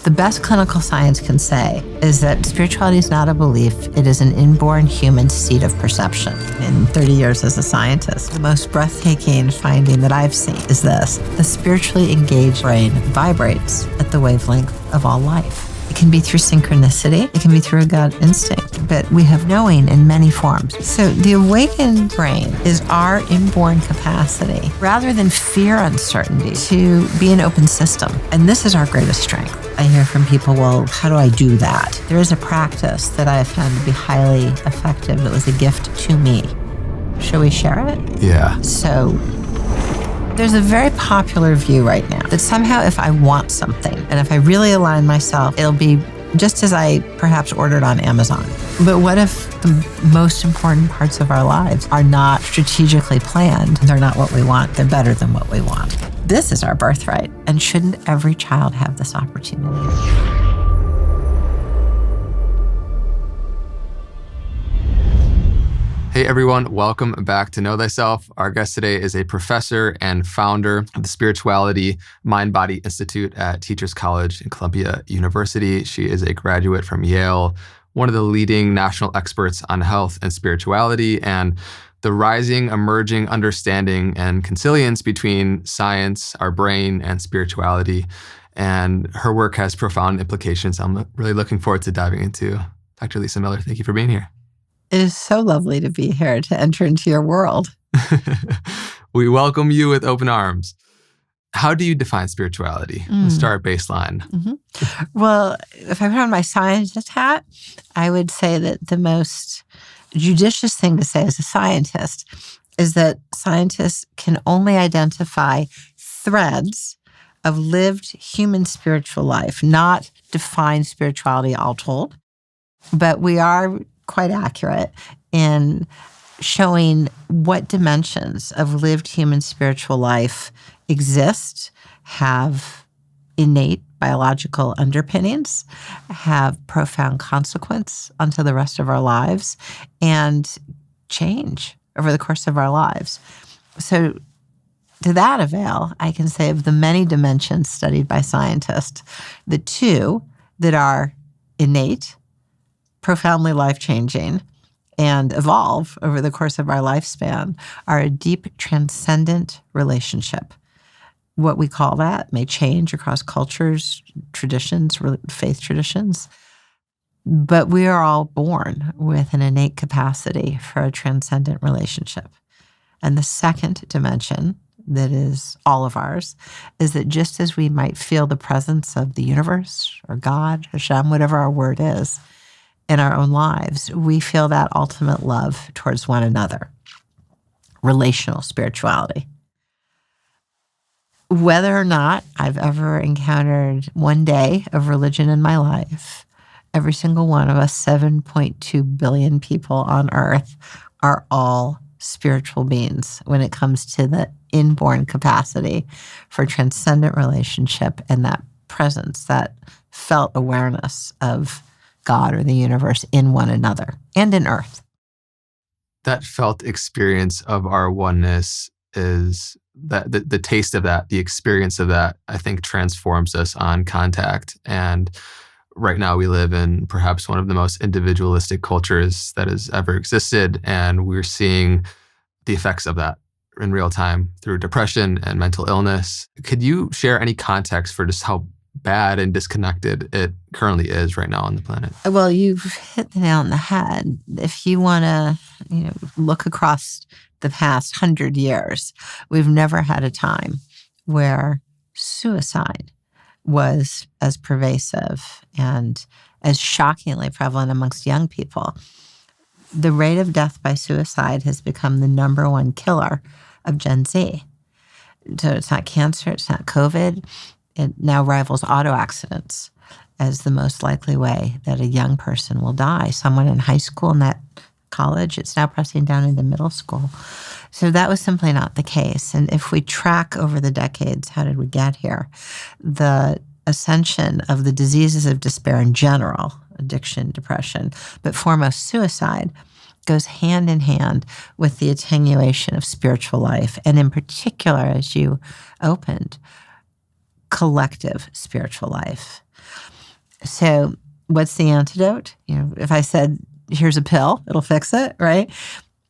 The best clinical science can say is that spirituality is not a belief, it is an inborn human seat of perception. In 30 years as a scientist, the most breathtaking finding that I've seen is this: the spiritually engaged brain vibrates at the wavelength of all life. It can be through synchronicity, it can be through a gut instinct, but we have knowing in many forms. So the awakened brain is our inborn capacity, rather than fear uncertainty, to be an open system. And this is our greatest strength. I hear from people, well, how do I do that? There is a practice that I have found to be highly effective that was a gift to me. Shall we share it? Yeah. So there's a very popular view right now that somehow if I want something and if I really align myself, it'll be just as I perhaps ordered on Amazon. But what if the most important parts of our lives are not strategically planned? They're not what we want. They're better than what we want. This is our birthright. And shouldn't every child have this opportunity? Hey everyone, welcome back to Know Thyself. Our guest today is a professor and founder of the Spirituality Mind-Body Institute at Teachers College in Columbia University. She is a graduate from Yale, one of the leading national experts on health and spirituality and the rising, emerging understanding and consilience between science, our brain, and spirituality. And her work has profound implications I'm really looking forward to diving into. Dr. Lisa Miller, thank you for being here. It is so lovely to be here, to enter into your world. We welcome you with open arms. How do you define spirituality? Let's start baseline. Well, if I put on my scientist hat, I would say that the most judicious thing to say as a scientist is that scientists can only identify threads of lived human spiritual life, not define spirituality all told. But we are quite accurate in showing what dimensions of lived human spiritual life exist, have innate biological underpinnings, have profound consequence onto the rest of our lives, and change over the course of our lives. So to that avail, I can say of the many dimensions studied by scientists, the two that are innate, profoundly life-changing, and evolve over the course of our lifespan are a deep transcendent relationship. What we call that may change across cultures, traditions, faith traditions, but we are all born with an innate capacity for a transcendent relationship. And the second dimension that is all of ours is that just as we might feel the presence of the universe or God, Hashem, whatever our word is, in our own lives, we feel that ultimate love towards one another. Relational spirituality. Whether or not I've ever encountered one day of religion in my life, every single one of us, 7.2 billion people on earth, are all spiritual beings when it comes to the inborn capacity for transcendent relationship and that presence, that felt awareness of God or the universe in one another and in earth. That felt experience of our oneness is that the taste of that, the experience of that, I think transforms us on contact. And right now we live in perhaps one of the most individualistic cultures that has ever existed. And we're seeing the effects of that in real time through depression and mental illness. Could you share any context for just how bad and disconnected it currently is right now on the planet? Well, you've hit the nail on the head. If you want to, look across the past 100 years, we've never had a time where suicide was as pervasive and as shockingly prevalent amongst young people. The rate of death by suicide has become the number one killer of Gen Z. So it's not cancer, it's not COVID. It now rivals auto accidents as the most likely way that a young person will die. Someone in high school and that college, it's now pressing down into middle school. So that was simply not the case. And if we track over the decades, how did we get here? The ascension of the diseases of despair in general, addiction, depression, but foremost suicide, goes hand in hand with the attenuation of spiritual life. And in particular, as you opened, collective spiritual life. So what's the antidote? If I said, here's a pill, it'll fix it, right?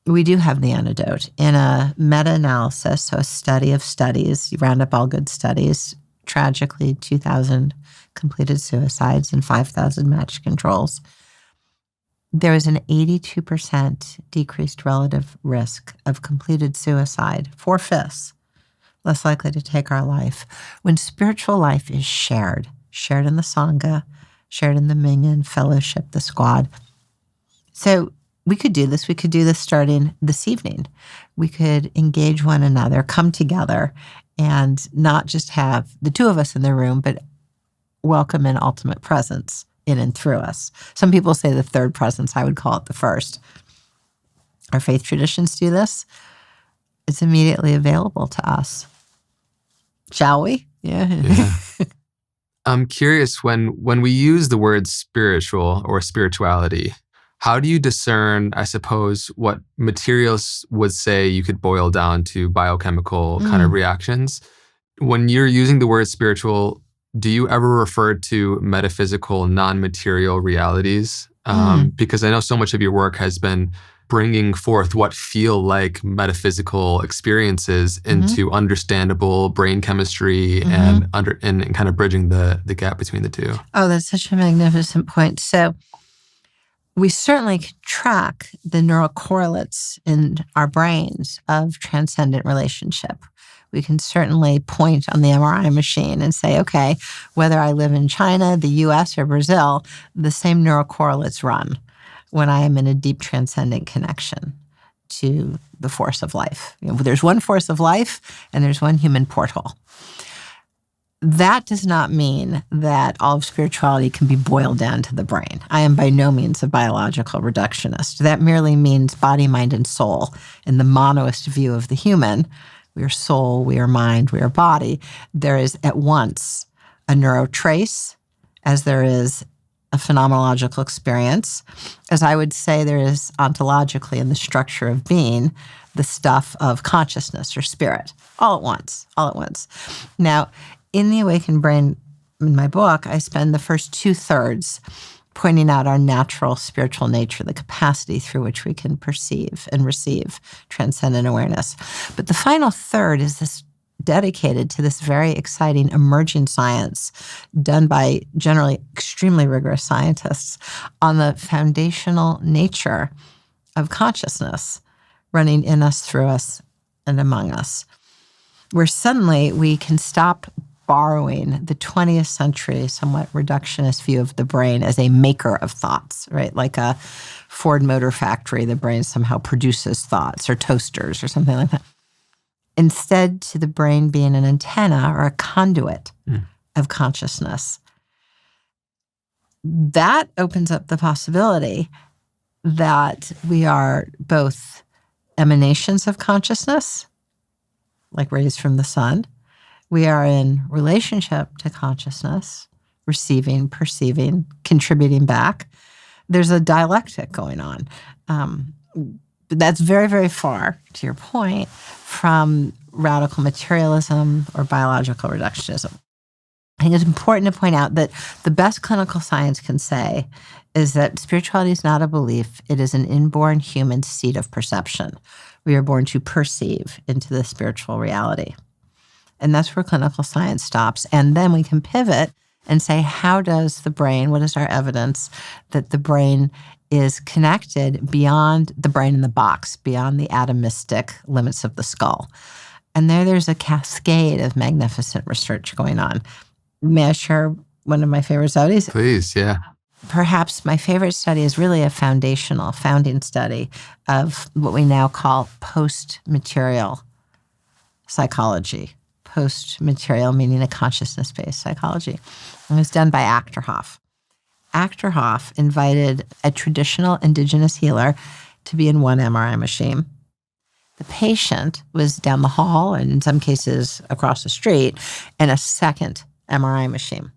We do have the antidote. In a meta-analysis, so a study of studies, you round up all good studies, tragically 2,000 completed suicides and 5,000 matched controls. There was an 82% decreased relative risk of completed suicide, 4/5, less likely to take our life, when spiritual life is shared in the Sangha, shared in the Minyan, fellowship, the squad. So we could do this. We could do this starting this evening. We could engage one another, come together, and not just have the two of us in the room, but welcome in ultimate presence in and through us. Some people say the third presence. I would call it the first. Our faith traditions do this. It's immediately available to us. Shall we? Yeah. I'm curious, when we use the word spiritual or spirituality, how do you discern, I suppose, what materials would say you could boil down to biochemical kind of reactions? When you're using the word spiritual, do you ever refer to metaphysical, non-material realities? Because I know so much of your work has been bringing forth what feel like metaphysical experiences into understandable brain chemistry and kind of bridging the gap between the two. Oh, that's such a magnificent point. So we certainly can track the neural correlates in our brains of transcendent relationship. We can certainly point on the MRI machine and say, okay, whether I live in China, the US, or Brazil, the same neural correlates run when I am in a deep transcendent connection to the force of life. There's one force of life and there's one human portal. That does not mean that all of spirituality can be boiled down to the brain. I am by no means a biological reductionist. That merely means body, mind, and soul in the monoist view of the human. We are soul, we are mind, we are body. There is at once a neurotrace, as there is a phenomenological experience. As I would say, there is ontologically in the structure of being the stuff of consciousness or spirit, all at once. Now, in The Awakened Brain, in my book, I spend the first 2/3 pointing out our natural spiritual nature, the capacity through which we can perceive and receive transcendent awareness. But the final third is this dedicated to this very exciting emerging science done by generally extremely rigorous scientists on the foundational nature of consciousness running in us, through us, and among us, where suddenly we can stop borrowing the 20th century somewhat reductionist view of the brain as a maker of thoughts, right? Like a Ford Motor Factory, the brain somehow produces thoughts, or toasters or something like that. Instead, to the brain being an antenna or a conduit of consciousness. That opens up the possibility that we are both emanations of consciousness, like rays from the sun. We are in relationship to consciousness, receiving, perceiving, contributing back. There's a dialectic going on. But that's very, very far, to your point, from radical materialism or biological reductionism. I think it's important to point out that the best clinical science can say is that spirituality is not a belief. It is an inborn human seat of perception. We are born to perceive into the spiritual reality. And that's where clinical science stops. And then we can pivot and say, how does the brain, what is our evidence that the brain is connected beyond the brain in the box, beyond the atomistic limits of the skull? And there's a cascade of magnificent research going on. May I share one of my favorite studies? Please, yeah. Perhaps my favorite study is really a founding study of what we now call post-material psychology. Post-material meaning a consciousness-based psychology. And it was done by Achterhoff. Achterhoff invited a traditional indigenous healer to be in one MRI machine. The patient was down the hall, and in some cases across the street, in a second MRI machine.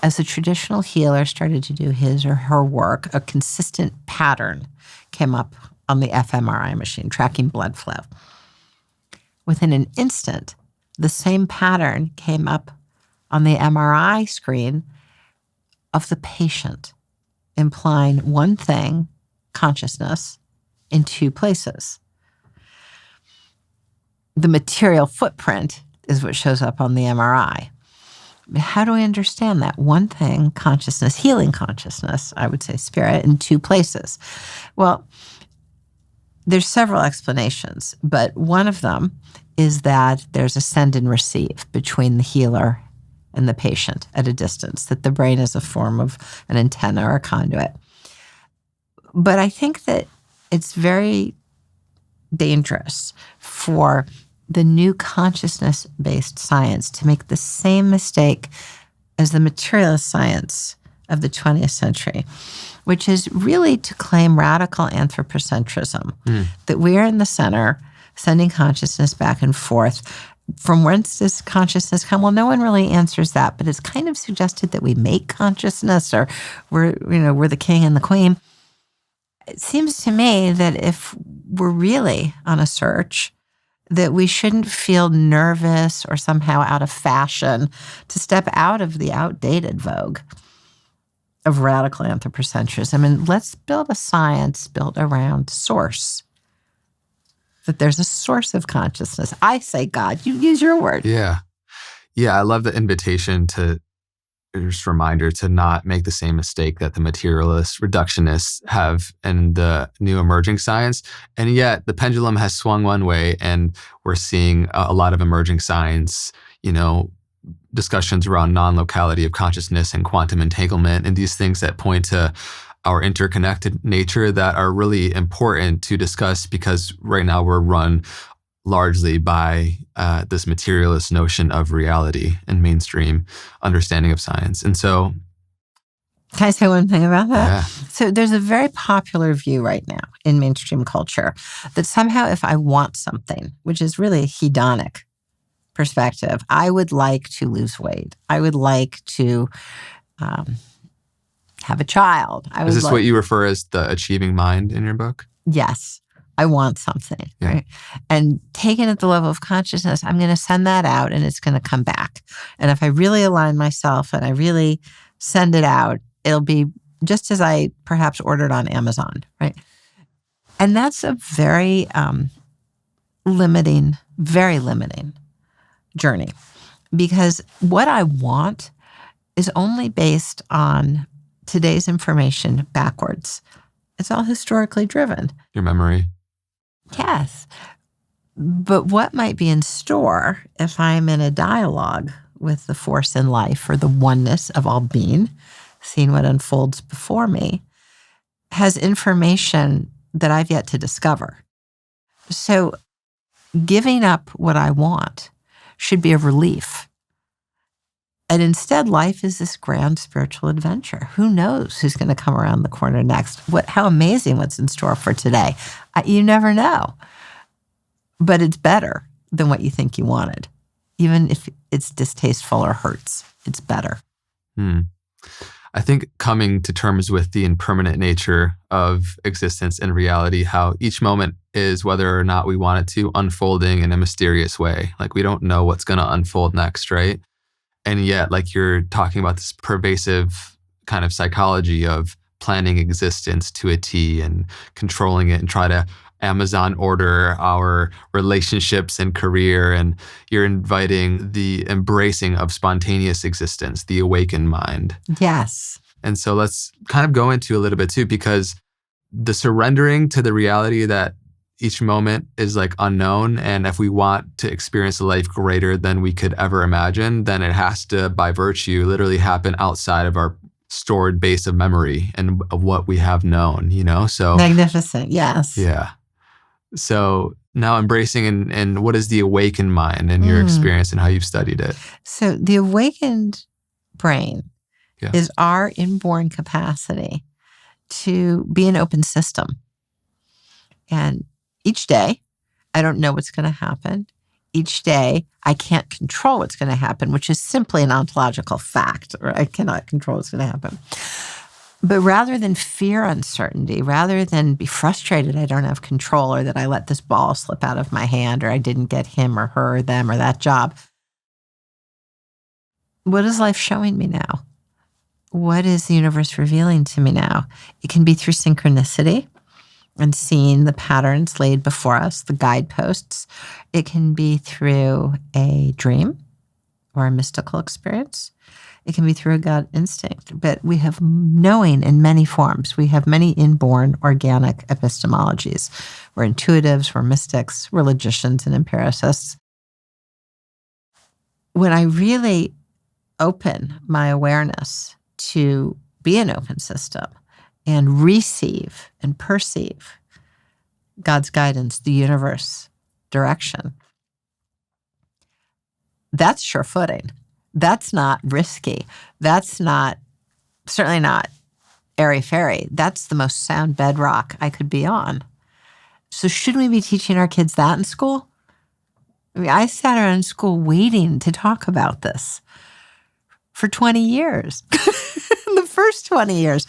As the traditional healer started to do his or her work, a consistent pattern came up on the fMRI machine, tracking blood flow. Within an instant, the same pattern came up on the MRI screen of the patient, implying one thing, consciousness, in two places. The material footprint is what shows up on the MRI. How do we understand that? One thing, consciousness, healing consciousness, I would say spirit, in two places. Well, there's several explanations, but one of them is that there's a send and receive between the healer and the patient at a distance, that the brain is a form of an antenna or a conduit. But I think that it's very dangerous for the new consciousness-based science to make the same mistake as the materialist science of the 20th century, which is really to claim radical anthropocentrism, that we are in the center, sending consciousness back and forth. From whence does consciousness come? Well, no one really answers that, but it's kind of suggested that we make consciousness, or we're the king and the queen. It seems to me that if we're really on a search, that we shouldn't feel nervous or somehow out of fashion to step out of the outdated vogue of radical anthropocentrism. And let's build a science built around source, that there's a source of consciousness. I say God, you use your word. Yeah. I love the invitation to just reminder to not make the same mistake that the materialists, reductionists have in the new emerging science. And yet the pendulum has swung one way, and we're seeing a lot of emerging science, discussions around non-locality of consciousness and quantum entanglement and these things that point to our interconnected nature that are really important to discuss, because right now we're run largely by this materialist notion of reality and mainstream understanding of science. And so... Can I say one thing about that? Yeah. So there's a very popular view right now in mainstream culture that somehow if I want something, which is really a hedonic perspective, I would like to lose weight. I would like to have a child. Is this what you refer as the achieving mind in your book? Yes. I want something, right? And taken at the level of consciousness, I'm going to send that out and it's going to come back. And if I really align myself and I really send it out, it'll be just as I perhaps ordered on Amazon, right? And that's a very limiting journey, because what I want is only based on today's information backwards. It's all historically driven. Your memory. Yes. But what might be in store if I'm in a dialogue with the force in life or the oneness of all being, seeing what unfolds before me, has information that I've yet to discover. So giving up what I want should be a relief. And instead, life is this grand spiritual adventure. Who knows who's going to come around the corner next? How amazing what's in store for today. You never know. But it's better than what you think you wanted. Even if it's distasteful or hurts, it's better. I think coming to terms with the impermanent nature of existence and reality, how each moment is, whether or not we want it to, unfolding in a mysterious way. Like we don't know what's going to unfold next, right? And yet, like you're talking about this pervasive kind of psychology of planning existence to a T and controlling it and try to Amazon order our relationships and career. And you're inviting the embracing of spontaneous existence, the awakened mind. Yes. And so let's kind of go into a little bit too, because the surrendering to the reality that each moment is like unknown. And if we want to experience a life greater than we could ever imagine, then it has to, by virtue, literally happen outside of our stored base of memory and of what we have known, So magnificent. Yes. Yeah. So now embracing and what is the awakened mind in your experience and how you've studied it? So the awakened brain is our inborn capacity to be an open system. And each day, I don't know what's going to happen. Each day, I can't control what's going to happen, which is simply an ontological fact, or I cannot control what's going to happen. But rather than fear uncertainty, rather than be frustrated I don't have control, or that I let this ball slip out of my hand, or I didn't get him or her or them or that job, what is life showing me now? what is the universe revealing to me now? It can be through synchronicity and seeing the patterns laid before us, the guideposts. It can be through a dream or a mystical experience. It can be through a gut instinct. But we have knowing in many forms. We have many inborn organic epistemologies. We're intuitives, we're mystics, we're logicians and empiricists. When I really open my awareness to be an open system and receive and perceive God's guidance, the universe, direction, that's sure footing. That's not risky. That's certainly not airy-fairy. That's the most sound bedrock I could be on. So shouldn't we be teaching our kids that in school? I mean, I sat around in school waiting to talk about this for 20 years. The first 20 years.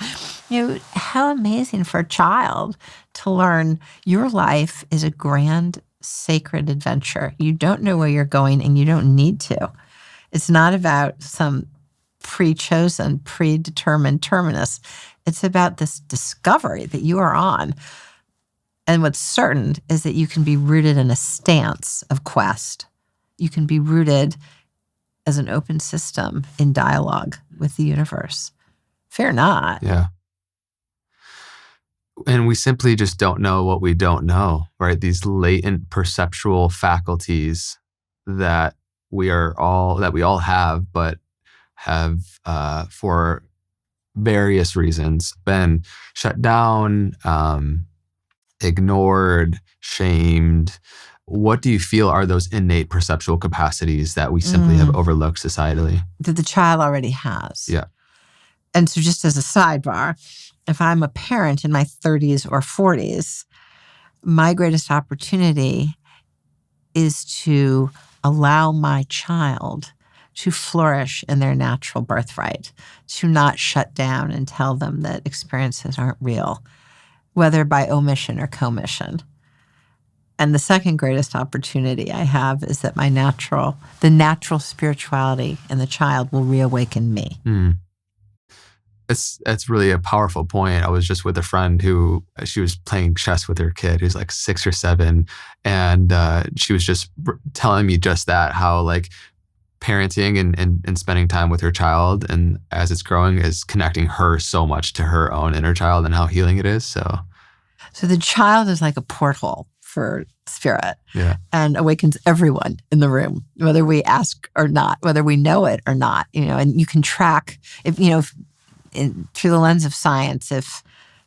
How amazing for a child to learn your life is a grand, sacred adventure. You don't know where you're going and you don't need to. It's not about some pre-chosen, predetermined terminus. It's about this discovery that you are on. And what's certain is that you can be rooted in a stance of quest. You can be rooted as an open system in dialogue with the universe. Fear not. Yeah. And we simply just don't know what we don't know, right? These latent perceptual faculties that we all have, but have for various reasons been shut down, ignored, shamed. What do you feel are those innate perceptual capacities that we simply have overlooked societally? That the child already has. Yeah. And so just as a sidebar, if I'm a parent in my 30s or 40s, my greatest opportunity is to allow my child to flourish in their natural birthright, to not shut down and tell them that experiences aren't real, whether by omission or commission. And the second greatest opportunity I have is that the natural spirituality in the child will reawaken me. That's really a powerful point. I was just with a friend who she was playing chess with her kid who's like 6 or 7. And she was just telling me just that, how like parenting and spending time with her child and as it's growing is connecting her so much to her own inner child and how healing it is. So the child is like a porthole for spirit, yeah, and awakens everyone in the room, whether we ask or not, whether we know it or not. And you can track through the lens of science, if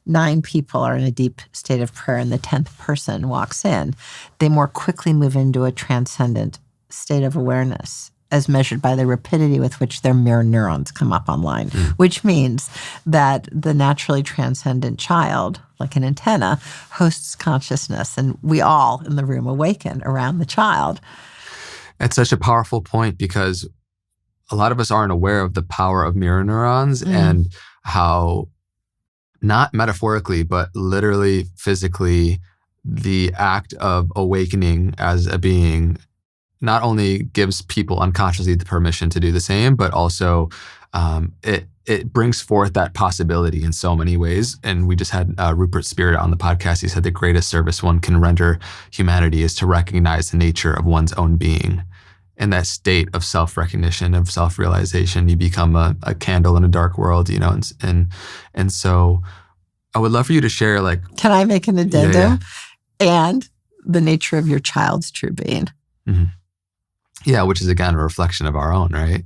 9 people are in a deep state of prayer and the 10th person walks in, they more quickly move into a transcendent state of awareness, as measured by the rapidity with which their mirror neurons come up online, which means that the naturally transcendent child, like an antenna, hosts consciousness, and we all in the room awaken around the child. That's such a powerful point because a lot of us aren't aware of the power of mirror neurons and how, not metaphorically, but literally, physically, the act of awakening as a being not only gives people unconsciously the permission to do the same, but also it brings forth that possibility in so many ways. And we just had Rupert Spirit on the podcast. He said the greatest service one can render humanity is to recognize the nature of one's own being. In that state of self-recognition, of self-realization, you become a candle in a dark world, and so I would love for you to share, like, can I make an addendum? And the nature of your child's true being. Yeah, which is again a reflection of our own, right?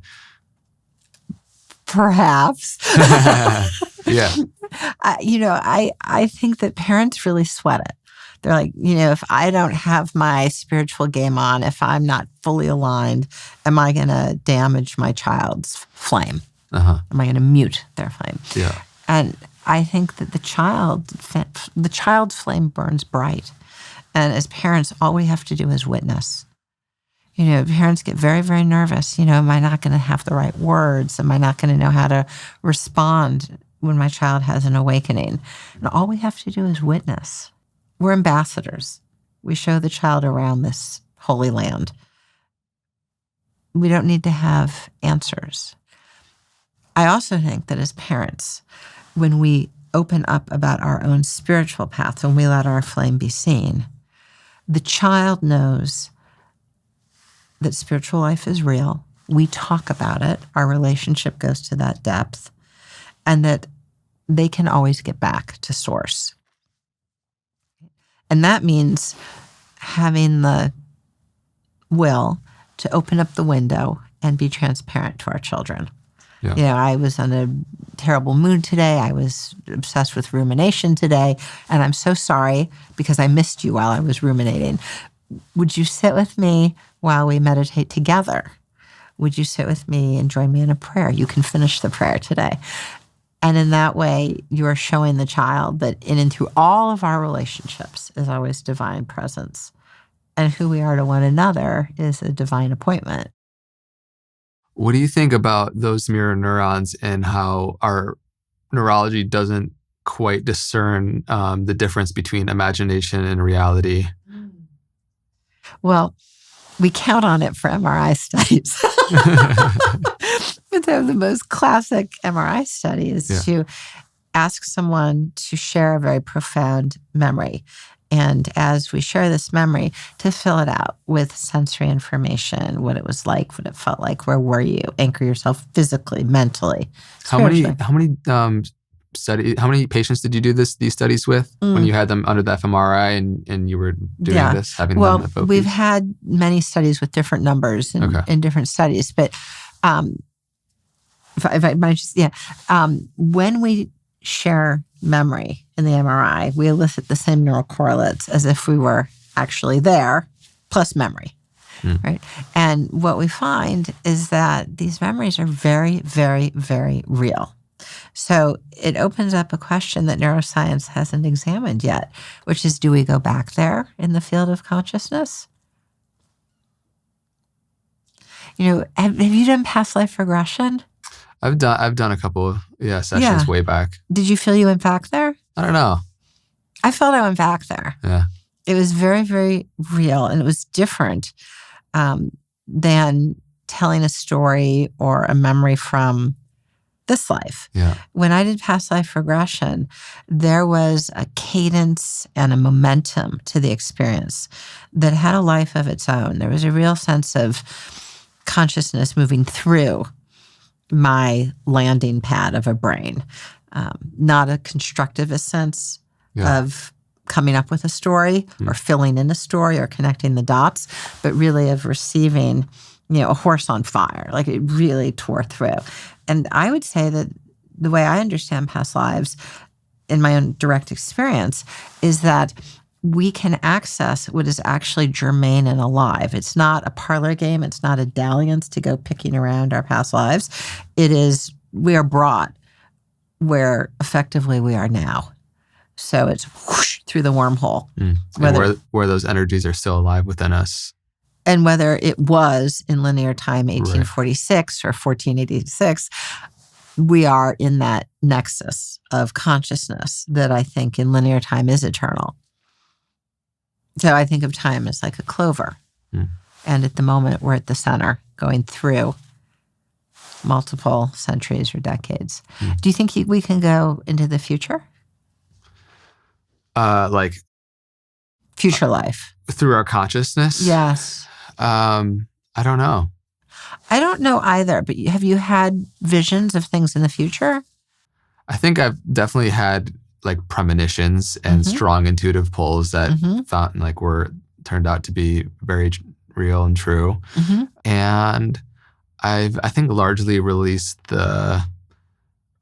Perhaps. Yeah. I think that parents really sweat it. They're like, if I don't have my spiritual game on, if I'm not fully aligned, am I going to damage my child's flame? Am I going to mute their flame? Yeah. And I think that the child's flame burns bright. And as parents, all we have to do is witness. Parents get very, very nervous. Am I not going to have the right words? Am I not going to know how to respond when my child has an awakening? And all we have to do is witness. We're ambassadors. We show the child around this holy land. We don't need to have answers. I also think that as parents, when we open up about our own spiritual path, when we let our flame be seen, the child knows that spiritual life is real. We talk about it. Our relationship goes to that depth, and that they can always get back to source. And that means having the will to open up the window and be transparent to our children. Yeah. I was in a terrible mood today. I was obsessed with rumination today, and I'm so sorry because I missed you while I was ruminating. Would you sit with me while we meditate together? Would you sit with me and join me in a prayer? You can finish the prayer today. And in that way, you are showing the child that in and through all of our relationships is always divine presence. And who we are to one another is a divine appointment. What do you think about those mirror neurons and how our neurology doesn't quite discern the difference between imagination and reality? Well, we count on it for MRI studies. But the most classic MRI study is to ask someone to share a very profound memory. And as we share this memory, to fill it out with sensory information, what it was like, what it felt like, where were you, anchor yourself physically, mentally. How many patients did you do these studies with when you had them under the fMRI and you were doing this, having them evoke we've these? had many studies with different numbers in different studies, but if I might just, when we share memory in the MRI, we elicit the same neural correlates as if we were actually there, plus memory, right? And what we find is that these memories are very, very, very real. So it opens up a question that neuroscience hasn't examined yet, which is, do we go back there in the field of consciousness? Have you done past life regression? I've done a couple of sessions way back. Did you feel you went back there? I don't know. I felt I went back there. Yeah. It was very, very real, and it was different than telling a story or a memory from this life. Yeah. When I did past life regression, there was a cadence and a momentum to the experience that had a life of its own. There was a real sense of consciousness moving through my landing pad of a brain, not a constructivist sense of coming up with a story or filling in a story or connecting the dots, but really of receiving, a horse on fire. Like it really tore through. And I would say that the way I understand past lives in my own direct experience is that we can access what is actually germane and alive. It's not a parlor game. It's not a dalliance to go picking around our past lives. It is, we are brought where effectively we are now. So it's whoosh through the wormhole. Where those energies are still alive within us. And whether it was in linear time, 1846 or 1486, we are in that nexus of consciousness that I think in linear time is eternal. So I think of time as like a clover. And at the moment, we're at the center, going through multiple centuries or decades. Do you think we can go into the future? Like future life. Through our consciousness? Yes. I don't know. I don't know either, but have you had visions of things in the future? I think I've definitely had like premonitions and strong intuitive pulls that turned out to be very real and true. And I think largely released the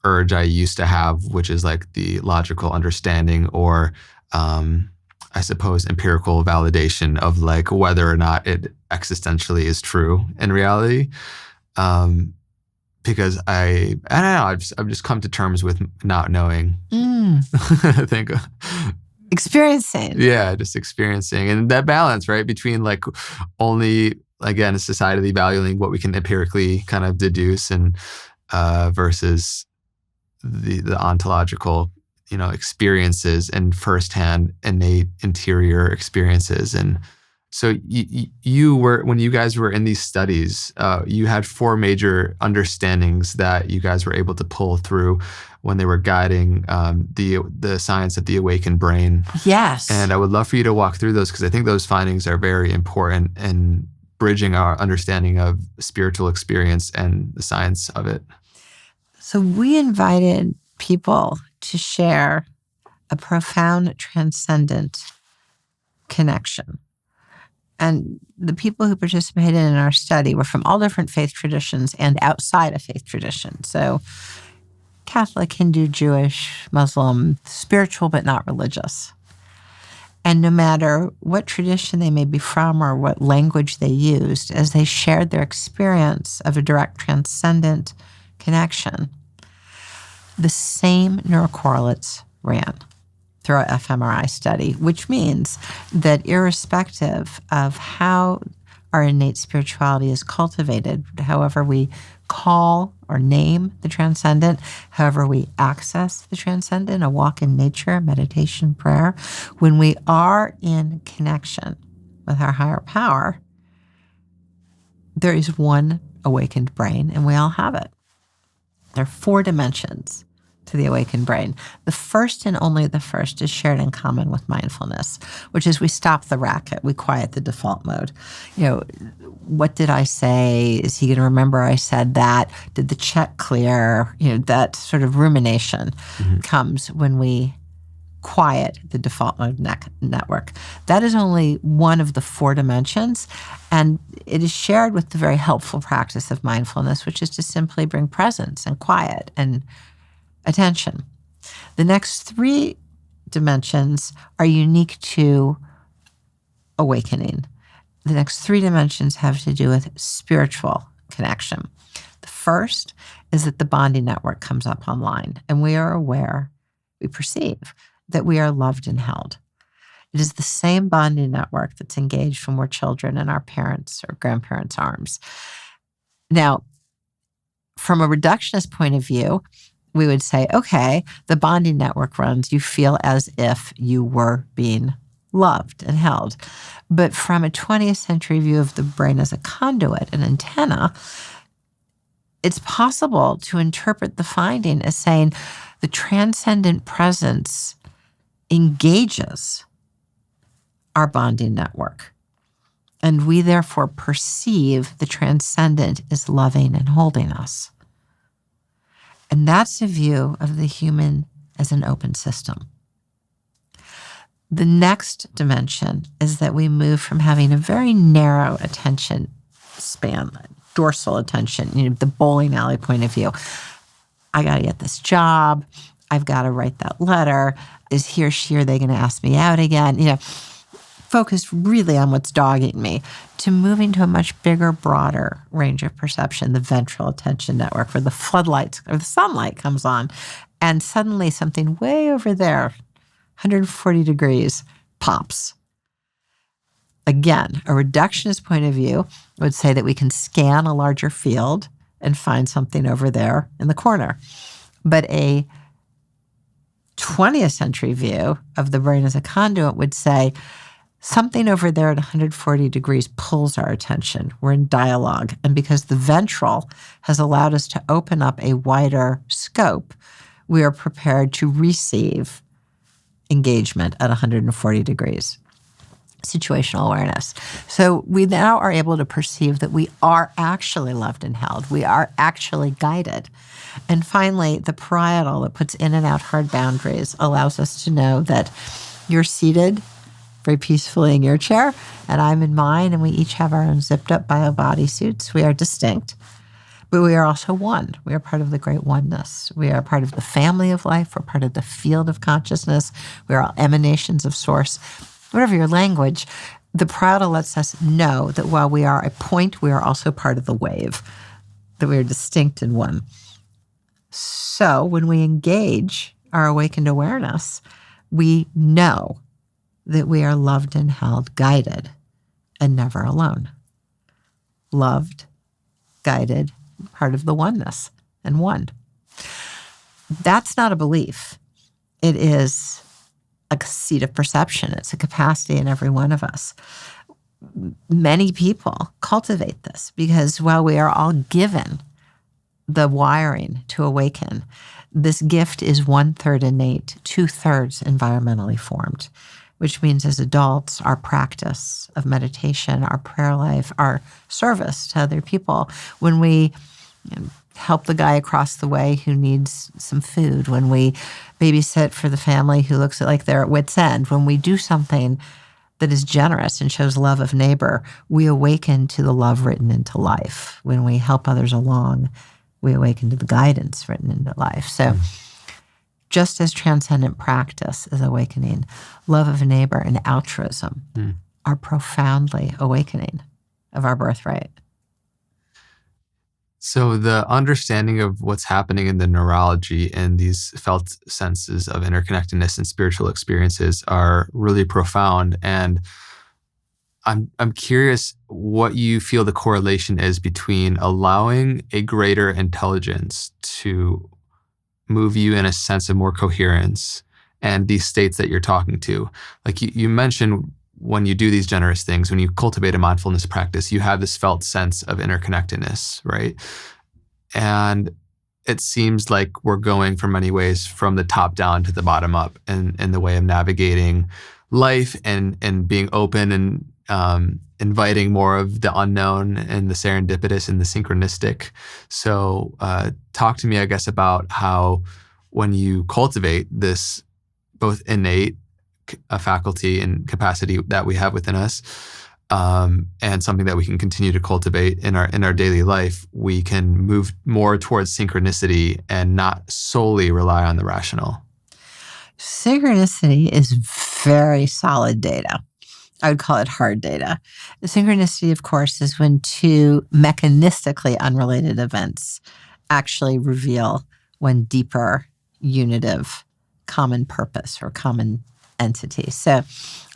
urge I used to have, which is like the logical understanding or I suppose empirical validation of like whether or not it existentially is true in reality. Because I don't know, I've just come to terms with not knowing. I think experiencing. Yeah, just experiencing. And that balance, right, between like only, again, societally valuing what we can empirically kind of deduce and versus the ontological, experiences and firsthand innate interior experiences and So you were, when you guys were in these studies, you had 4 major understandings that you guys were able to pull through when they were guiding the science of the awakened brain. Yes. And I would love for you to walk through those, because I think those findings are very important in bridging our understanding of spiritual experience and the science of it. So we invited people to share a profound transcendent connection. And the people who participated in our study were from all different faith traditions and outside of faith traditions. So Catholic, Hindu, Jewish, Muslim, spiritual but not religious. And no matter what tradition they may be from or what language they used, as they shared their experience of a direct transcendent connection, the same neurocorrelates ran through our fMRI study, which means that irrespective of how our innate spirituality is cultivated, however we call or name the transcendent, however we access the transcendent, a walk in nature, meditation, prayer, when we are in connection with our higher power, there is one awakened brain, and we all have it. There are 4 dimensions to the awakened brain. The first and only the first is shared in common with mindfulness, which is we stop the racket, we quiet the default mode. What did I say? Is he going to remember I said that? Did the check clear? That sort of rumination comes when we quiet the default mode network. That is only one of the 4 dimensions, and it is shared with the very helpful practice of mindfulness, which is to simply bring presence and quiet and attention. The next 3 dimensions are unique to awakening. The next 3 dimensions have to do with spiritual connection. The first is that the bonding network comes up online, and we are aware, we perceive that we are loved and held. It is the same bonding network that's engaged when we're children in our parents' or grandparents' arms. Now, from a reductionist point of view, we would say, okay, the bonding network runs, you feel as if you were being loved and held. But from a 20th century view of the brain as a conduit, an antenna, it's possible to interpret the finding as saying the transcendent presence engages our bonding network. And we therefore perceive the transcendent is loving and holding us. And that's a view of the human as an open system. The next dimension is that we move from having a very narrow attention span, dorsal attention, the bowling alley point of view. I got to get this job. I've got to write that letter. Is he or she, are they going to ask me out again? Focused really on what's dogging me, to moving to a much bigger, broader range of perception, the ventral attention network, where the floodlights or the sunlight comes on, and suddenly something way over there, 140 degrees, pops. Again, a reductionist point of view would say that we can scan a larger field and find something over there in the corner. But a 20th century view of the brain as a conduit would say something over there at 140 degrees pulls our attention. We're in dialogue. And because the ventral has allowed us to open up a wider scope, we are prepared to receive engagement at 140 degrees. Situational awareness. So we now are able to perceive that we are actually loved and held. We are actually guided. And finally, the parietal that puts in and out hard boundaries allows us to know that you're seated very peacefully in your chair, and I'm in mine, and we each have our own zipped up bio bodysuits. We are distinct, but we are also one. We are part of the great oneness. We are part of the family of life. We're part of the field of consciousness. We are all emanations of source. Whatever your language, the parietal lets us know that while we are a point, we are also part of the wave, that we are distinct and one. So when we engage our awakened awareness, we know that we are loved and held, guided, and never alone. Loved, guided, part of the oneness, and one. That's not a belief. It is a seat of perception. It's a capacity in every one of us. many people cultivate this because while we are all given the wiring to awaken, this gift is 1/3 innate, 2/3 environmentally formed, which means as adults, our practice of meditation, our prayer life, our service to other people, when we help the guy across the way who needs some food, when we babysit for the family who looks like they're at wit's end, when we do something that is generous and shows love of neighbor, we awaken to the love written into life. When we help others along, we awaken to the guidance written into life. So just as transcendent practice is awakening, love of neighbor and altruism are profoundly awakening of our birthright. So the understanding of what's happening in the neurology and these felt senses of interconnectedness and spiritual experiences are really profound. And I'm curious what you feel the correlation is between allowing a greater intelligence to move you in a sense of more coherence and these states that you're talking to. Like you mentioned, when you do these generous things, when you cultivate a mindfulness practice, you have this felt sense of interconnectedness, right? And it seems like we're going for many ways from the top down to the bottom up in the way of navigating life and being open and inviting more of the unknown and the serendipitous and the synchronistic. So talk to me, I guess, about how when you cultivate this both innate a faculty and capacity that we have within us, and something that we can continue to cultivate in our daily life, we can move more towards synchronicity and not solely rely on the rational. Synchronicity is very solid data. I would call it hard data. The synchronicity, of course, is when two mechanistically unrelated events actually reveal one deeper, unitive, common purpose or common entity. So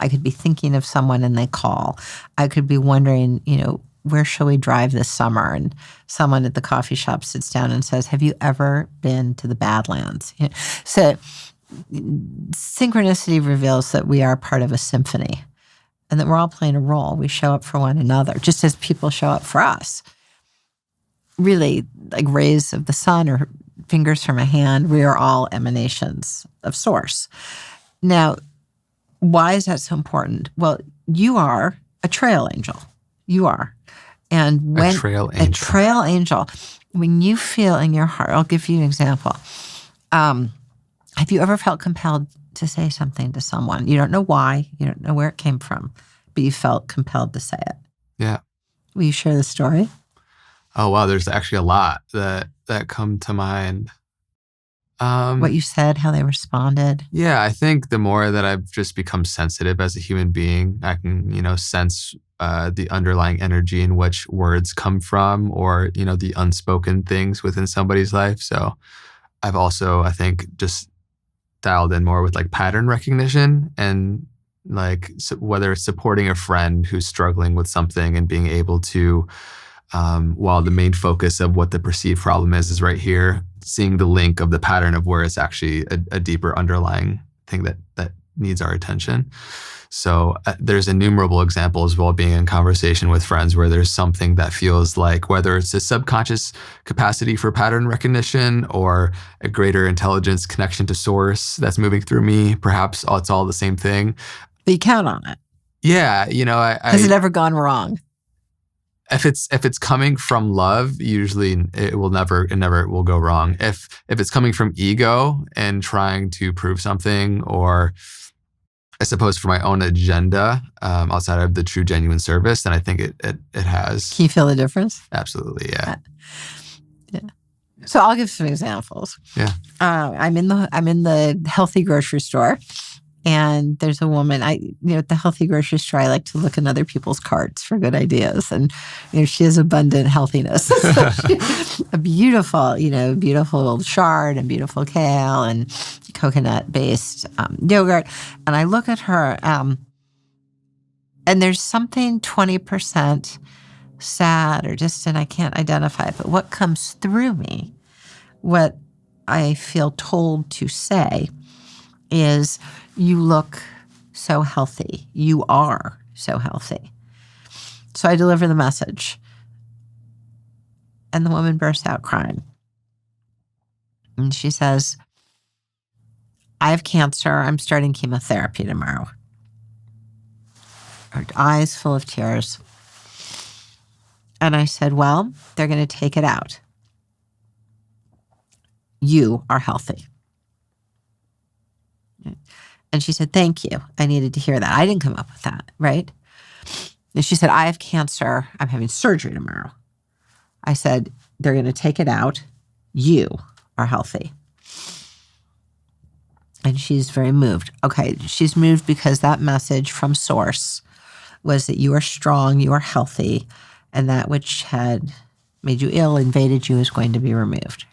I could be thinking of someone and they call. I could be wondering, where shall we drive this summer? And someone at the coffee shop sits down and says, have you ever been to the Badlands? So synchronicity reveals that we are part of a symphony and that we're all playing a role. We show up for one another, just as people show up for us. Really, like rays of the sun or fingers from a hand, we are all emanations of Source. Now, why is that so important? Well, you are a trail angel. You are. And when a trail angel, when you feel in your heart, I'll give you an example. Have you ever felt compelled to say something to someone? You don't know why, you don't know where it came from, but you felt compelled to say it. Yeah. Will you share the story? Oh, wow. There's actually a lot that come to mind. What you said, how they responded. Yeah, I think the more that I've just become sensitive as a human being, I can, sense the underlying energy in which words come from or, the unspoken things within somebody's life. So I've also, I think, just dialed in more with like pattern recognition and like whether it's supporting a friend who's struggling with something and being able to, while the main focus of what the perceived problem is right here, seeing the link of the pattern of where it's actually a deeper underlying thing that needs our attention. So there's innumerable examples while being in conversation with friends where there's something that feels like, whether it's a subconscious capacity for pattern recognition or a greater intelligence connection to Source that's moving through me, perhaps it's all the same thing. But you count on it. Yeah, Has it ever gone wrong? If it's coming from love, usually it never will go wrong. If it's coming from ego and trying to prove something, or I suppose for my own agenda outside of the true genuine service, then I think it has. Can you feel the difference? Absolutely, yeah. Yeah. So I'll give some examples. Yeah. I'm in the healthy grocery store. And there's a woman, at the healthy grocery store, I like to look in other people's carts for good ideas. And, she has abundant healthiness. A beautiful chard and beautiful kale and coconut-based yogurt. And I look at her, and there's something 20% sad or distant, I can't identify. But what comes through me, what I feel told to say is, you look so healthy. You are so healthy. So I deliver the message. And the woman bursts out crying. And she says, I have cancer. I'm starting chemotherapy tomorrow. Her eyes full of tears. And I said, well, they're going to take it out. You are healthy. And she said, thank you. I needed to hear that. I didn't come up with that, right? And she said, I have cancer. I'm having surgery tomorrow. I said, they're going to take it out. You are healthy. And she's very moved. Okay, she's moved because that message from source was that you are strong, you are healthy, and that which had made you ill, invaded you, is going to be removed.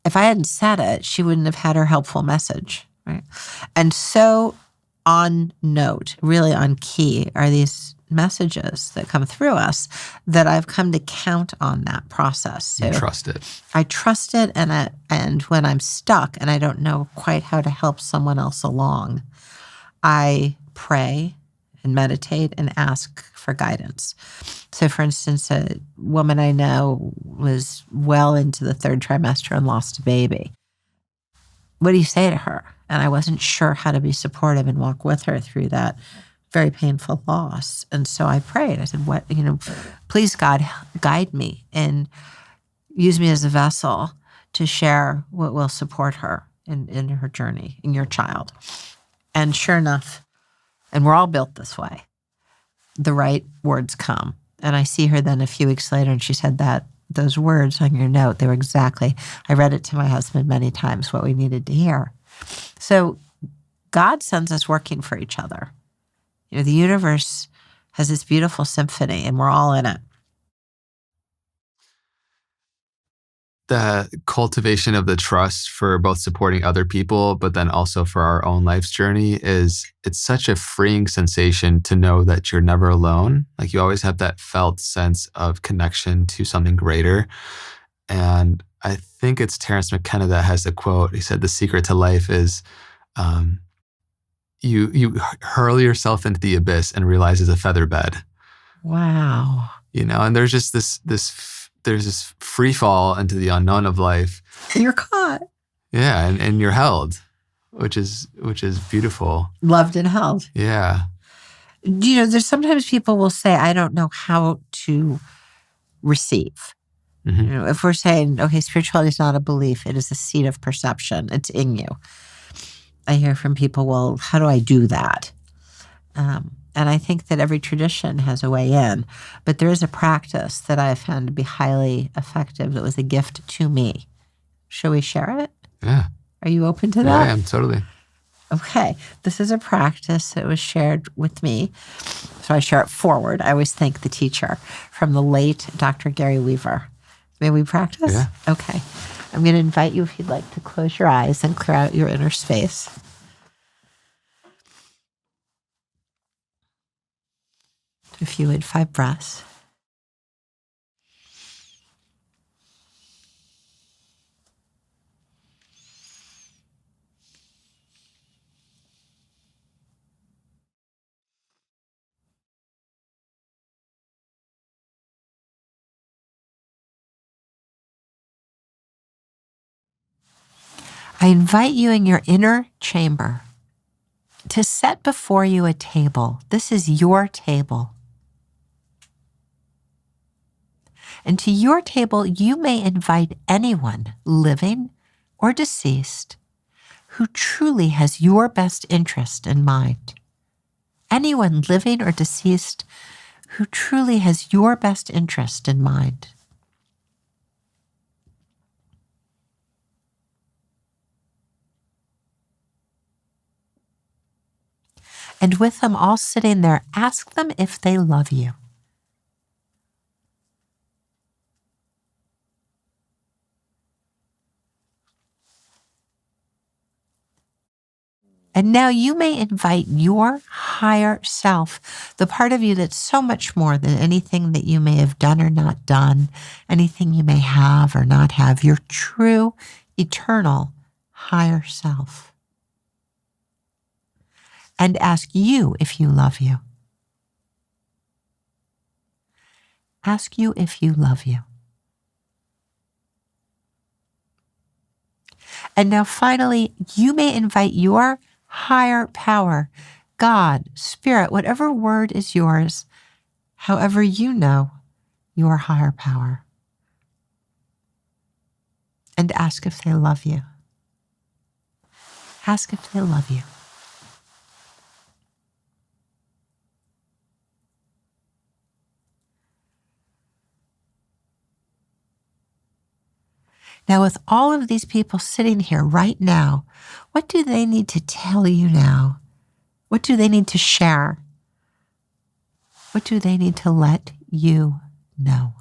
If I hadn't said it, she wouldn't have had her helpful message, right? And so on note, really on key, are these messages that come through us that I've come to count on that process. So you trust it. I trust it, and when I'm stuck and I don't know quite how to help someone else along, I pray and meditate and ask for guidance. So, for instance, a woman I know was well into the 3rd trimester and lost a baby. What do you say to her? And I wasn't sure how to be supportive and walk with her through that very painful loss. And so I prayed. I said, please God, guide me and use me as a vessel to share what will support her in her journey, in your child. And sure enough, and we're all built this way, the right words come. And I see her then a few weeks later, and she said that those words on your note, they were exactly, I read it to my husband many times, what we needed to hear. So God sends us working for each other. The universe has this beautiful symphony, and we're all in it. The cultivation of the trust for both supporting other people, but then also for our own life's journey it's such a freeing sensation to know that you're never alone. Like you always have that felt sense of connection to something greater. And I think it's Terence McKenna that has the quote. He said, the secret to life is you hurl yourself into the abyss and realize it's a feather bed. Wow. And there's just there's this free fall into the unknown of life. You're caught. Yeah, and you're held, which is beautiful. Loved and held. Yeah. There's sometimes people will say, I don't know how to receive. Mm-hmm. If we're saying, okay, spirituality is not a belief, it is a seat of perception. It's in you. I hear from people, well, how do I do that? And I think that every tradition has a way in, but there is a practice that I have found to be highly effective that was a gift to me. Shall we share it? Yeah. Are you open to that? Yeah, I am, totally. Okay. This is a practice that was shared with me. So I share it forward. I always thank the teacher, from the late Dr. Gary Weaver. May we practice? Yeah. Okay. I'm going to invite you, if you'd like, to close your eyes and clear out your inner space. If you would, 5 breaths. I invite you in your inner chamber to set before you a table. This is your table. And to your table, you may invite anyone, living or deceased, who truly has your best interest in mind. Anyone living or deceased who truly has your best interest in mind. And with them all sitting there, ask them if they love you. And now you may invite your higher self, the part of you that's so much more than anything that you may have done or not done, anything you may have or not have, your true, eternal, higher self. And ask you if you love you. ask you if you love you. And now finally, you may invite your higher power, God, Spirit, whatever word is yours, however you know your higher power, and ask if they love you. Ask if they love you. Now, with all of these people sitting here right now, what do they need to tell you now? What do they need to share? What do they need to let you know?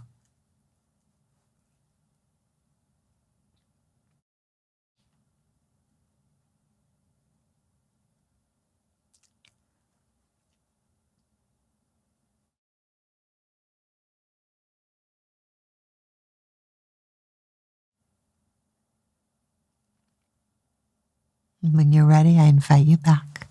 And when you're ready, I invite you back.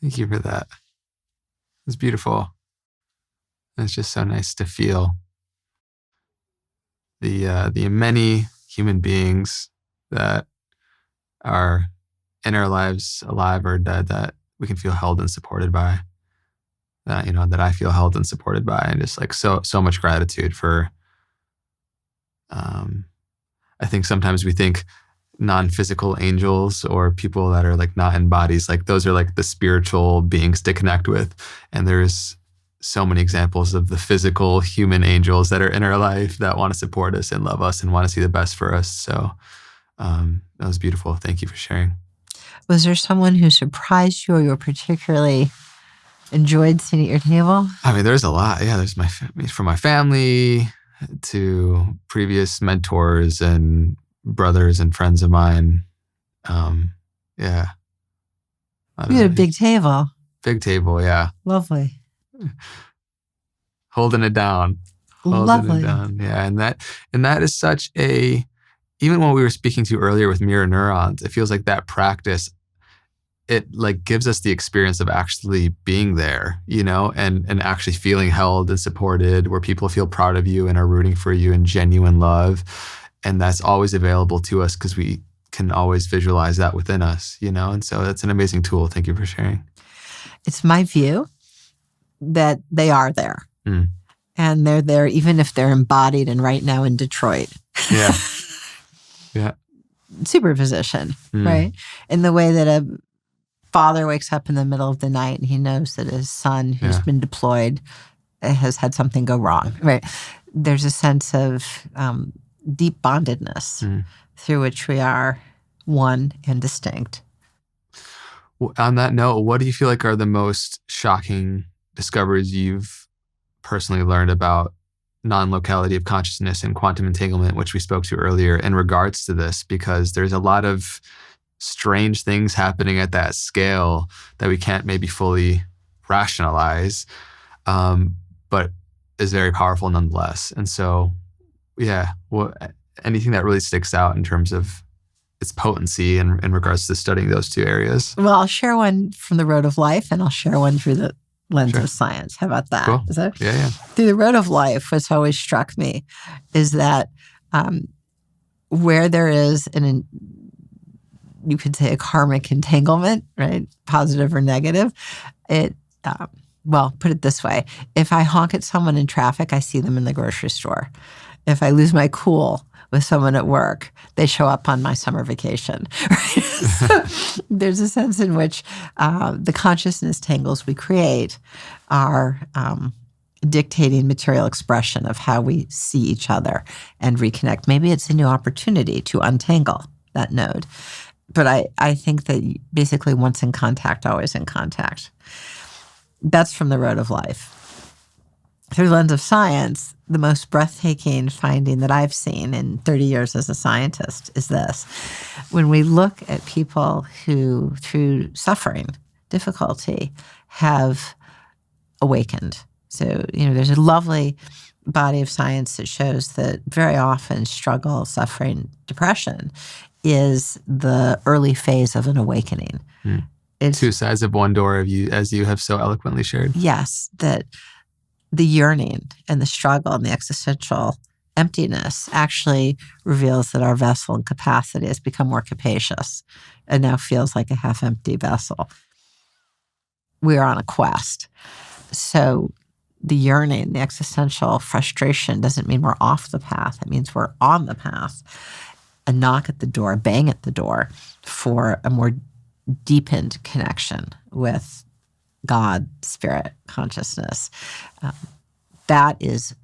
Thank you for that. It's beautiful. It's just so nice to feel the many human beings that are in our lives, alive or dead, that we can feel held and supported by. That I feel held and supported by, and just like so much gratitude for. I think sometimes we think non-physical angels or people that are like not in bodies, like those are like the spiritual beings to connect with, and there's so many examples of the physical human angels that are in our life that want to support us and love us and want to see the best for us. So that was beautiful. Thank you for sharing. Was there someone who surprised you or you particularly enjoyed sitting at your table? I mean, there's a lot. Yeah, there's from my family to previous mentors and brothers and friends of mine. Yeah. You had a big table. Big table, yeah. Lovely. Holding it down. Lovely. Holding it down. Yeah, and that is such a, even when we were speaking to earlier with mirror neurons, it feels like that practice, it like gives us the experience of actually being there, and actually feeling held and supported, where people feel proud of you and are rooting for you in genuine love. And that's always available to us because we can always visualize that within us, and so that's an amazing tool. Thank you for sharing. It's my view that they are there. And they're there even if they're embodied and right now in Detroit. Yeah. Yeah. Superposition, right? In the way that a father wakes up in the middle of the night and he knows that his son who's been deployed has had something go wrong, right? There's a sense of deep bondedness through which we are one and distinct. Well, on that note, what do you feel like are the most shocking discoveries you've personally learned about non-locality of consciousness and quantum entanglement, which we spoke to earlier, in regards to this? Because there's a lot of strange things happening at that scale that we can't maybe fully rationalize, but is very powerful nonetheless. And so, anything that really sticks out in terms of its potency in regards to studying those two areas? Well, I'll share one from the road of life, and I'll share one through the lens of science. How about that? Cool. Is that? Yeah. Through the road of life, what's always struck me is that where there is you could say a karmic entanglement, right? Positive or negative. Put it this way. If I honk at someone in traffic, I see them in the grocery store. If I lose my cool with someone at work, they show up on my summer vacation. Right? So there's a sense in which the consciousness tangles we create are dictating material expression of how we see each other and reconnect. Maybe it's a new opportunity to untangle that node. But I think that basically once in contact, always in contact. That's from the road of life. Through the lens of science, the most breathtaking finding that I've seen in 30 years as a scientist is this. When we look at people who, through suffering, difficulty, have awakened. So, there's a lovely body of science that shows that very often struggle, suffering, depression is the early phase of an awakening. It's two sides of one door, as you have so eloquently shared. Yes, that the yearning and the struggle and the existential emptiness actually reveals that our vessel and capacity has become more capacious and now feels like a half-empty vessel. We are on a quest. So the yearning, the existential frustration doesn't mean we're off the path. It means we're on the path. A knock at the door, bang at the door for a more deepened connection with God, spirit, consciousness. That is,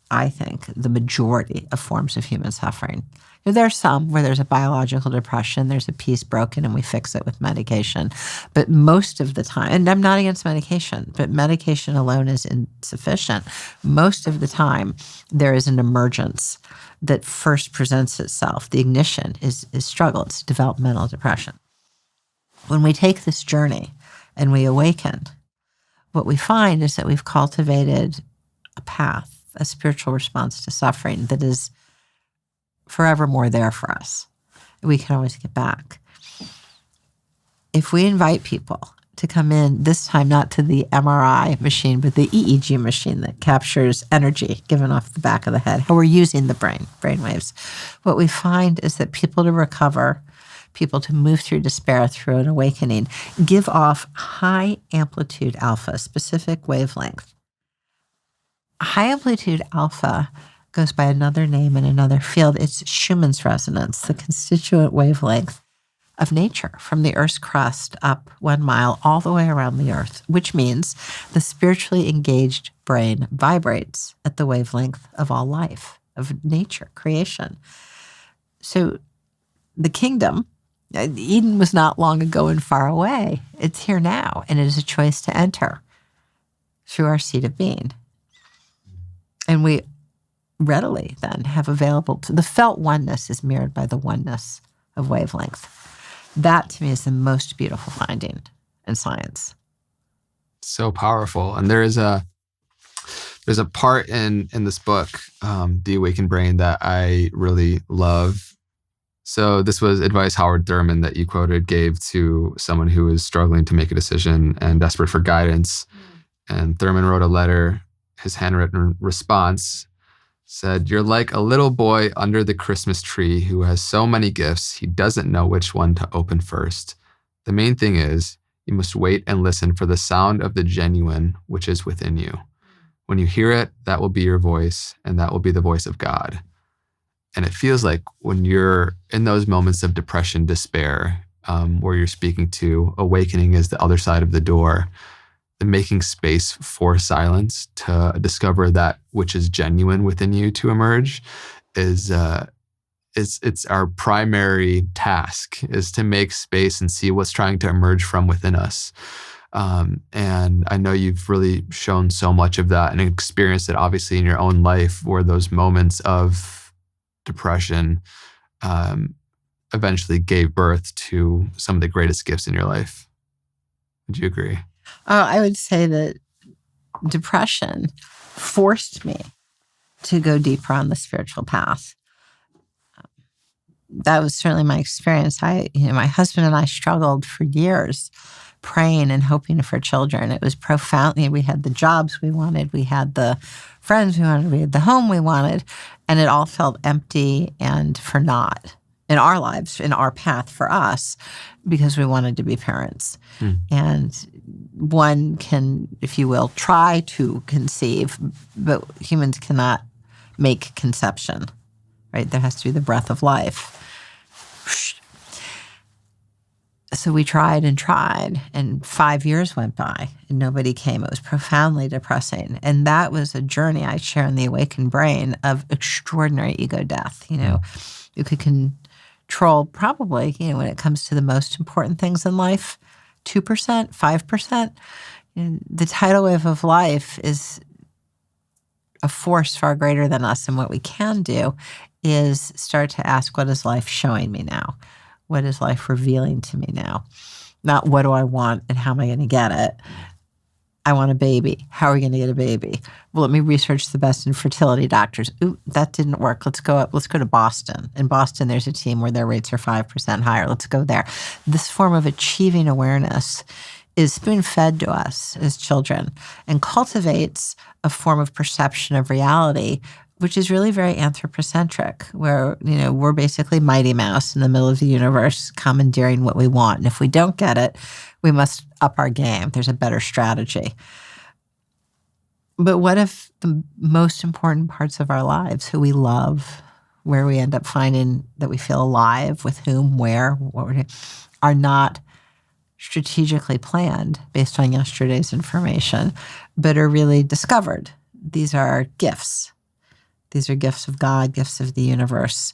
I think, the majority of forms of human suffering. There are some where there's a biological depression, there's a piece broken, and we fix it with medication. But most of the time, and I'm not against medication, but medication alone is insufficient. Most of the time, there is an emergence that first presents itself. The ignition is struggle. It's developmental depression. When we take this journey and we awaken, what we find is that we've cultivated a path, a spiritual response to suffering that is forevermore there for us. We can always get back. If we invite people to come in, this time not to the MRI machine, but the EEG machine that captures energy given off the back of the head, how we're using the brain waves, what we find is that people to recover, people to move through despair, through an awakening, give off high amplitude alpha, specific wavelength. High amplitude alpha goes by another name in another field. It's Schumann's resonance, the constituent wavelength of nature from the Earth's crust up 1 mile all the way around the Earth, which means the spiritually engaged brain vibrates at the wavelength of all life, of nature, creation. So the kingdom, Eden was not long ago and far away. It's here now, and it is a choice to enter through our seat of being. And we readily then have available to the felt oneness is mirrored by the oneness of wavelength. That to me is the most beautiful finding in science. So powerful. And there's a part in this book, The Awakened Brain, that I really love. So this was advice Howard Thurman that you quoted gave to someone who was struggling to make a decision and desperate for guidance. And Thurman wrote a letter. His handwritten response said, "You're like a little boy under the Christmas tree who has so many gifts, he doesn't know which one to open first. The main thing is, you must wait and listen for the sound of the genuine which is within you. When you hear it, that will be your voice, and that will be the voice of God." And it feels like when you're in those moments of depression, despair, where you're speaking to awakening is the other side of the door, and making space for silence to discover that which is genuine within you to emerge is it's our primary task, is to make space and see what's trying to emerge from within us. And I know you've really shown so much of that and experienced it obviously in your own life, where those moments of depression eventually gave birth to some of the greatest gifts in your life. Would you agree? I would say that depression forced me to go deeper on the spiritual path. That was certainly my experience. My husband and I struggled for years praying and hoping for children. It was profoundly, we had the jobs we wanted, we had the friends we wanted, we had the home we wanted, and it all felt empty and for naught in our lives, in our path for us, because we wanted to be parents. And one can, if you will, try to conceive, but humans cannot make conception, right? There has to be the breath of life. So we tried, and 5 years went by, and nobody came. It was profoundly depressing. And that was a journey I share in The Awakened Brain of extraordinary ego death. You could control probably, when it comes to the most important things in life, 2%, 5%. The tidal wave of life is a force far greater than us. And what we can do is start to ask, what is life showing me now? What is life revealing to me now? Not what do I want and how am I going to get it? I want a baby. How are we going to get a baby? Well, let me research the best infertility doctors. Ooh, that didn't work. Let's go to Boston. In Boston, there's a team where their rates are 5% higher. Let's go there. This form of achieving awareness is spoon-fed to us as children and cultivates a form of perception of reality, which is really very anthropocentric, where, we're basically Mighty Mouse in the middle of the universe, commandeering what we want. And if we don't get it, we must up our game. There's a better strategy. But what if the most important parts of our lives, who we love, where we end up finding that we feel alive, with whom, where, what we're doing, are not strategically planned based on yesterday's information, but are really discovered? These are gifts. These are gifts of God, gifts of the universe.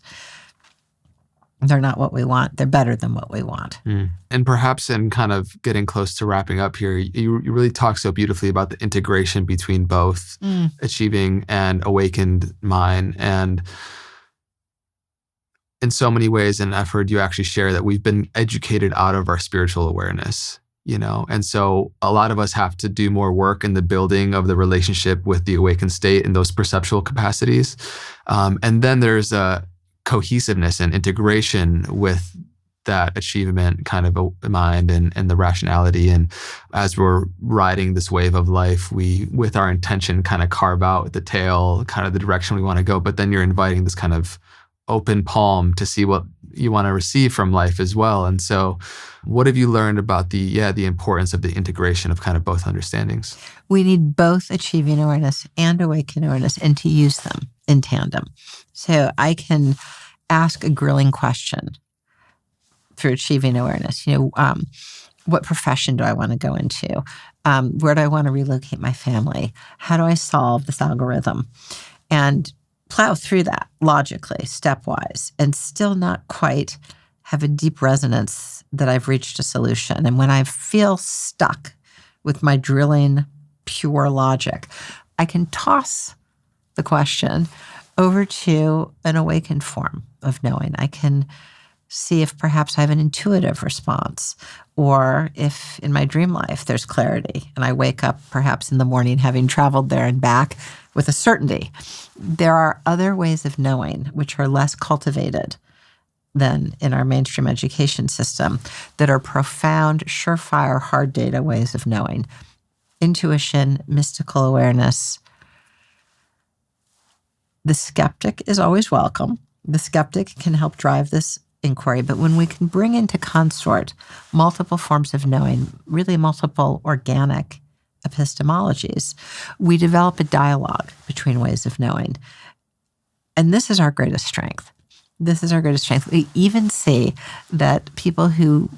They're not what we want. They're better than what we want. And perhaps in kind of getting close to wrapping up here, you really talk so beautifully about the integration between both achieving and awakened mind. And in so many ways, and I've heard you actually share that we've been educated out of our spiritual awareness, and so a lot of us have to do more work in the building of the relationship with the awakened state and those perceptual capacities. And then there's a cohesiveness and integration with that achievement kind of a mind and the rationality. And as we're riding this wave of life, we, with our intention, kind of carve out the tail, kind of the direction we want to go. But then you're inviting this kind of open palm to see what you want to receive from life as well. And so what have you learned about the importance of the integration of kind of both understandings? We need both achieving awareness and awakened awareness, and to use them in tandem. So I can ask a grilling question through achieving awareness. What profession do I want to go into? Where do I want to relocate my family? How do I solve this algorithm? And plow through that logically, stepwise, and still not quite have a deep resonance that I've reached a solution. And when I feel stuck with my drilling pure logic, I can toss the question over to an awakened form of knowing. I can see if perhaps I have an intuitive response, or if in my dream life there's clarity and I wake up perhaps in the morning having traveled there and back with a certainty. There are other ways of knowing which are less cultivated than in our mainstream education system that are profound, surefire, hard data ways of knowing. Intuition, mystical awareness. The skeptic is always welcome. The skeptic can help drive this inquiry, but when we can bring into consort multiple forms of knowing, really multiple organic epistemologies, we develop a dialogue between ways of knowing. And this is our greatest strength. This is our greatest strength. We even see that people who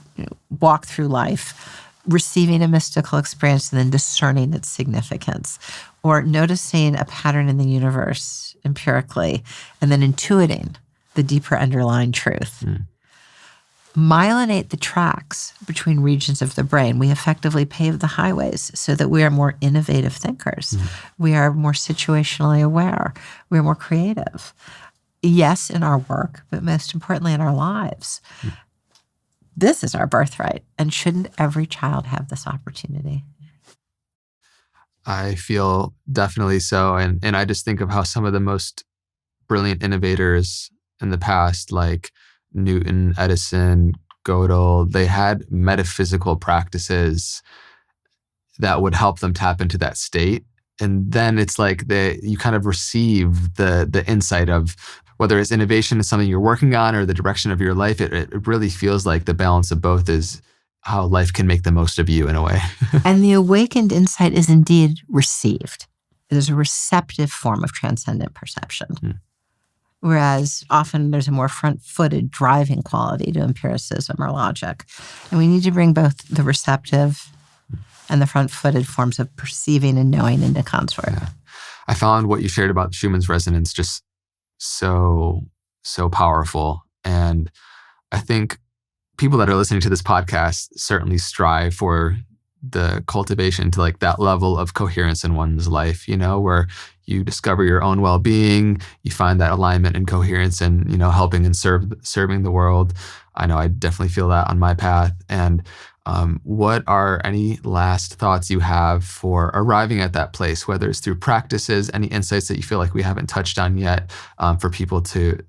walk through life receiving a mystical experience and then discerning its significance, or noticing a pattern in the universe empirically and then intuiting the deeper underlying truth. Myelinate the tracks between regions of the brain. We effectively pave the highways so that we are more innovative thinkers. We are more situationally aware. We are more creative. Yes, in our work, but most importantly in our lives. This is our birthright. And shouldn't every child have this opportunity? I feel definitely so. And I just think of how some of the most brilliant innovators in the past, like Newton, Edison, Gödel, they had metaphysical practices that would help them tap into that state. And then it's like you kind of receive the insight of whether it's innovation is something you're working on or the direction of your life. It really feels like the balance of both is how life can make the most of you in a way. And the awakened insight is indeed received. It is a receptive form of transcendent perception. Whereas often there's a more front-footed driving quality to empiricism or logic. And we need to bring both the receptive and the front-footed forms of perceiving and knowing into consort. Yeah. I found what you shared about Schumann's resonance just so powerful. And I think people that are listening to this podcast certainly strive for the cultivation to like that level of coherence in one's life, where you discover your own well-being, you find that alignment and coherence and, helping and serving the world. I know I definitely feel that on my path. And What are any last thoughts you have for arriving at that place, whether it's through practices, any insights that you feel like we haven't touched on yet, for people to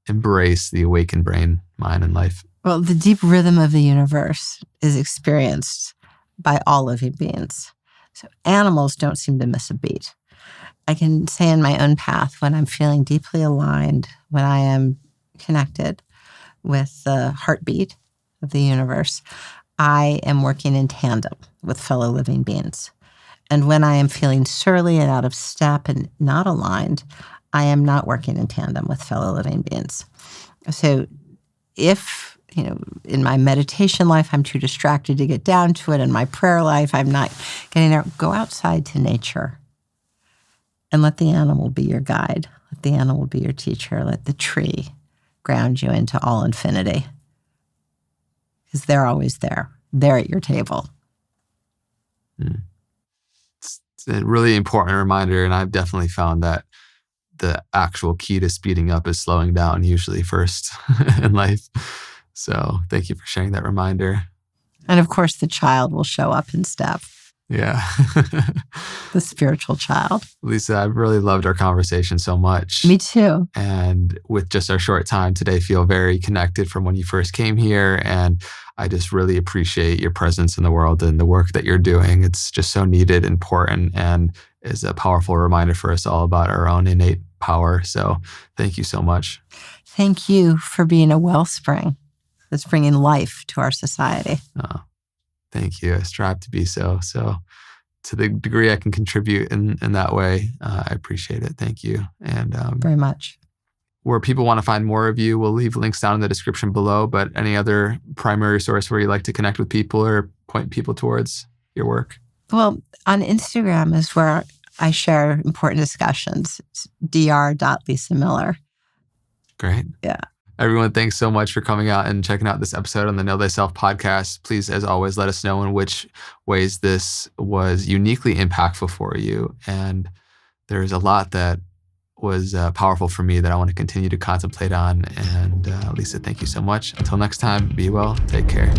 embrace the awakened brain, mind, and life? Well, the deep rhythm of the universe is experienced by all living beings. So animals don't seem to miss a beat. I can say in my own path, when I'm feeling deeply aligned, when I am connected with the heartbeat of the universe, I am working in tandem with fellow living beings. And when I am feeling surly and out of step and not aligned, I am not working in tandem with fellow living beings. So if, in my meditation life, I'm too distracted to get down to it, in my prayer life, I'm not getting there, go outside to nature and let the animal be your guide. Let the animal be your teacher. Let the tree ground you into all infinity. Because they're always there. They're at your table. It's a really important reminder, and I've definitely found that the actual key to speeding up is slowing down, usually first in life. So thank you for sharing that reminder. And of course, the child will show up in step. Yeah. The spiritual child. Lisa, I've really loved our conversation so much. Me too. And with just our short time today, feel very connected from when you first came here. And I just really appreciate your presence in the world and the work that you're doing. It's just so needed, important, and is a powerful reminder for us all about our own innate power. So thank you so much. Thank you for being a wellspring that's bringing life to our society. Oh, thank you. I strive to be so. So to the degree I can contribute in that way, I appreciate it. Thank you. And very much. Where people want to find more of you, we'll leave links down in the description below, but any other primary source where you like to connect with people or point people towards your work? Well, on Instagram is where I share important discussions. It's dr.lisamiller. Great. Yeah. Everyone, thanks so much for coming out and checking out this episode on the Know Thyself podcast. Please, as always, let us know in which ways this was uniquely impactful for you. And there's a lot that was powerful for me that I want to continue to contemplate on. And Lisa, thank you so much. Until next time, be well, take care.